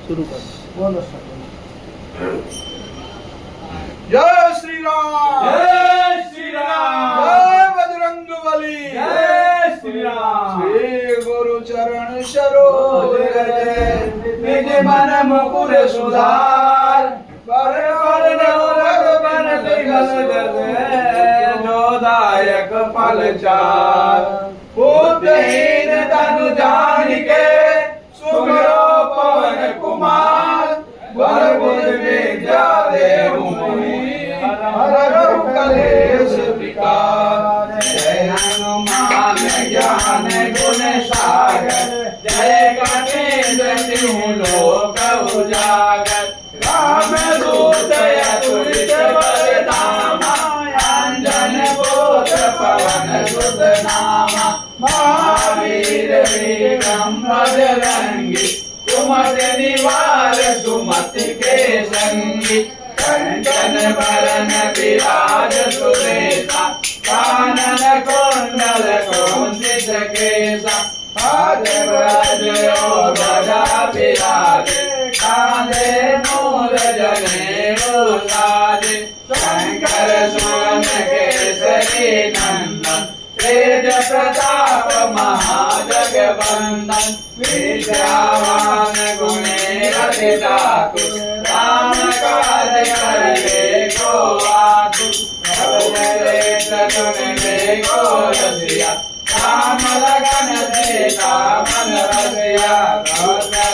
शुरू कर। बोलो जय श्री राम, जय श्री राम, जय बजरंगबली, जय श्री राम। श्री गुरु चरण सरोज रज, निज मन मुकुर सुधार, बर बन पिघल जग, जो दायक फल चार। बुद्धहीन तनु जान के, सुमिरो पवन कुमार, वर बुध विद्या देहु मुनि, हरहु कलेश विकार। जय हनुमान ज्ञान गुण सागर, जय कपीन्द्र सिंह लोक उजागर। राम दूत अतुलित बल धामा, अंजन पुत्र पवन सुत नामा। महावीर विक्रम बजरंगी, सुमति निवार सुमति के संगी। कंचन बरन विराज सुरेशा, कानन कुंडल कुंचित केसा। हाथ वज्र ध्वजा विराजे, कांधे मूल जनेऊ साजे। शंकर सुवन केसरी नंदन, तेज प्रताप महाजगवंदन। विद्यावान गुणी अति चातुर, राम काज करिबे को आतुर। प्रभु चरित सुन देखो रसिया, राम लगन सीता मन रसिया।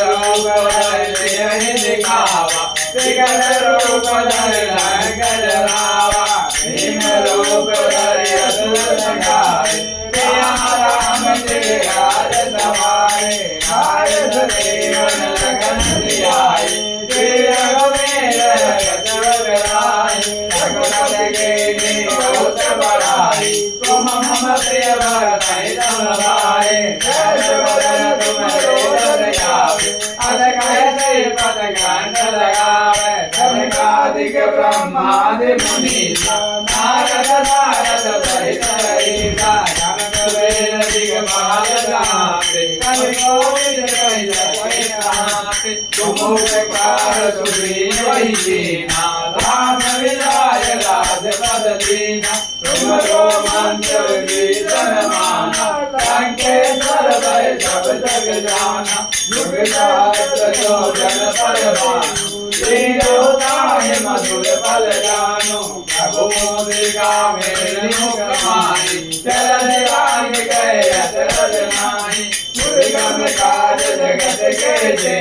रूप धरि दिखावा, विकट रूप धरि लंक जरावा। भीम रूप धरि असुर संहारे, सिया राम जी राज सवारे। आय सजीवन लगन जियाए, श्री रघुवीर रघुवर राय। रघुपति कीन्ही बहुत बड़ाई, तुम मम प्रिय भरत तम भाई। जय बदन तुम रोज गावे, अस कहि श्रीपद कंठ लगावे। सनकादिक ब्रह्मादि मुनीसा, नारद नारद सहित रहीसा। जनक वेद दिगपाल गावे, कवि कोविद कहि सके कांपे। तुम उपकार सुग्रीव ही कीन्हा, राम मिलाय राजपद दीन्हा। तुमरो मंत्र कीर्तन माना, लंकेश्वर भय सब जग जाना। जुग सहस्र जो जन पर भानु, लील्योताहि मधुर फल जानु। प्रभु मुद्रिका मेलि मुख माहि, चरण राग गए अचरज नाहि। दुर्गम काज जगत के जेते,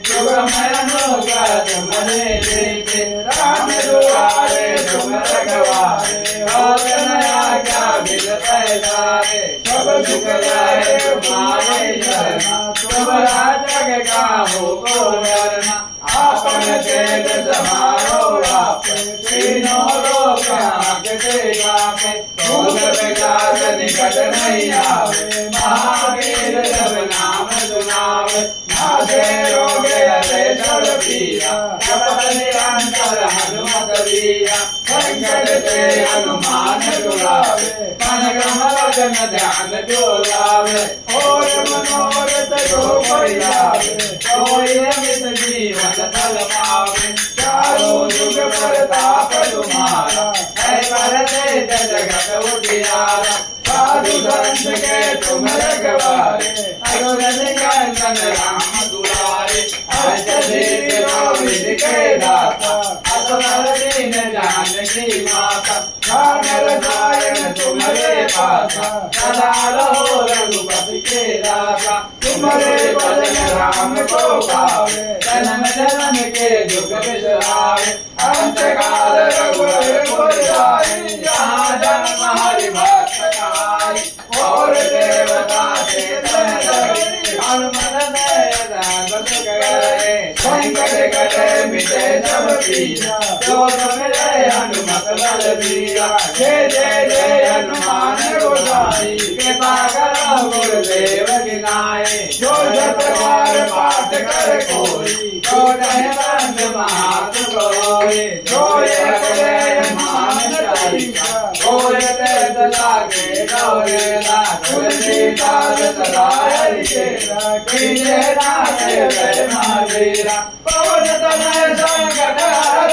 सुगम अनुग्रह तुम्हारे देते। राम दुआरे तुम रखवारे, और न आज्ञा बिन पैसारे। सब सुख जाए तुम्हारे शरणा, तुम्हारा जग काहू को डरना। आपन तेज समारो आपे, तीनों लोक हांकते कांपे। भोग विलास निकट नहीं आवे, महावीर जब नाम सुनावे। नाथे रोग हरे सब पीरा, जपत निरंतर हनुमत वीरा। संकट ते हनुमान छुड़ावे, मन क्रम वचन ध्यान जो लावे। और मनोरथ जो कोई लावे, सोई अमित जीवन फल पावे। चारों जुग प्रताप तुम्हारा, है करते जगत उजियारा। साधु संत के तुम रखवारे, असुर निकंदन राम दुलारे। अष्टसिद्धि नवनिधि के दाता, असवर दीन जानकी माता। नागर नारायण तुम्हारे पासा, सदा रहो रघुपति के दासा। तुम्हारे भजन राम को पावे, जन्म जन्म के दुख बिसरावे। अंत काल रघुवर पुर जाई, जहाँ जन्म हरि भक्त कहाई। और देवता चेतन धरि, हनुमत दया बस करे। संकट कटे मिटे सब पीरा, जो सुमिरै हनुमत बल बीरा। जय जय जय हनुमान गोसाई, कृपा करो गुरुदेव की नाई। जो जप बार पाठ कर कोई, तो नहीं बंद महात कोई। जो एक मान चालीसा, बोलते लागे गौरेला। तुलसीदास सदा हरि चेरा, कीजे नाथ जय महावीरा। पवन तनय संकट हर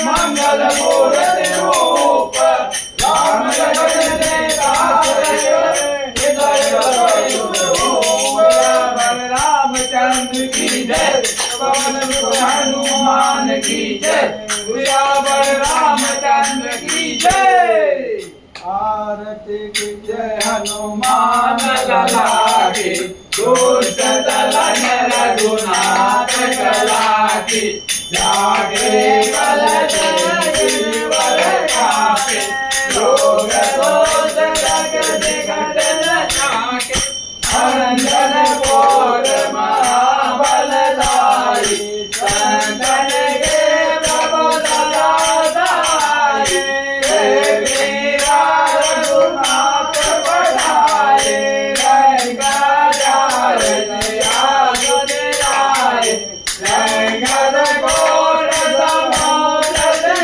मंगल मूर्ति रूप राम लखन सीता हृदय रामचंद्र की जय पवन हनुमान की जय रामचंद्र की जय आरती की जय हनुमान लला की दुष्ट दलन रघुनाथ कला की जागे कल गिरिवर कापे रोग दोष जगत घटन झाके अंजन कोर महाबलधारी संतन के प्रभु सदा सहाय वीरा रघुनाथ पधारे लंका जाय सिया सुन आए लंका कोट समुद्र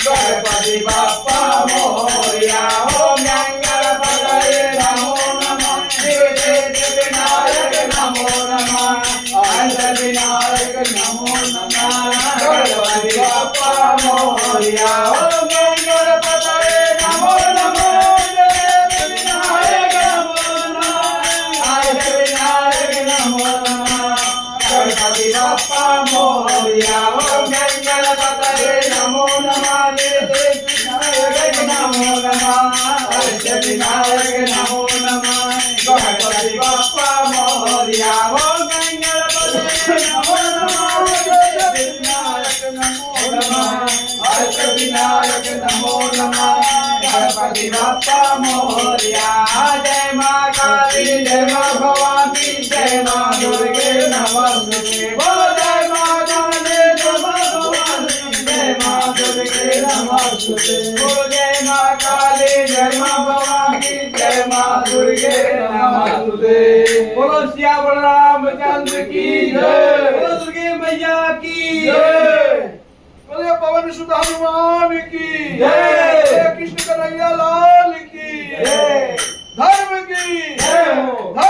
गणपति बप्पा मोरया ओम गणपतये नमो नमः सिद्धिविनायक नमो नमः अष्टविनायक नमो नमः गणपति बप्पा मोरया ओम गणपतये नमो नमः सिद्धिविनायक नमो नमः अष्टविनायक नमो नमः गणपति बप्पा मोरया ओम गणपतये नमो नमः सिद्धिविनायक नमो नमः अष्टविनायक नमो नमः गणपति बप्पा मोरया ओम गणपतये नमो नमः सिद्धिविनायक नमो नमः अष्टविनायक नमो नमः गणपति बप्पा मोरया जय मां काली जय मां भवानी जय मां दुर्गे नमस्ते बोलो जय मां काली जय मां भवानी जय मां दुर्गे नमस्ते बोलो जय मां काली जय मां भवानी जय मां दुर्गे नमस्ते बोलो श्याम रामचंद्र की जय बोलो दुर्गे मैया की जय बोले पवन सुत हनुमान की जय। बोले कृष्ण कन्हैया लाल की जय। धर्म की जय हो। धर्म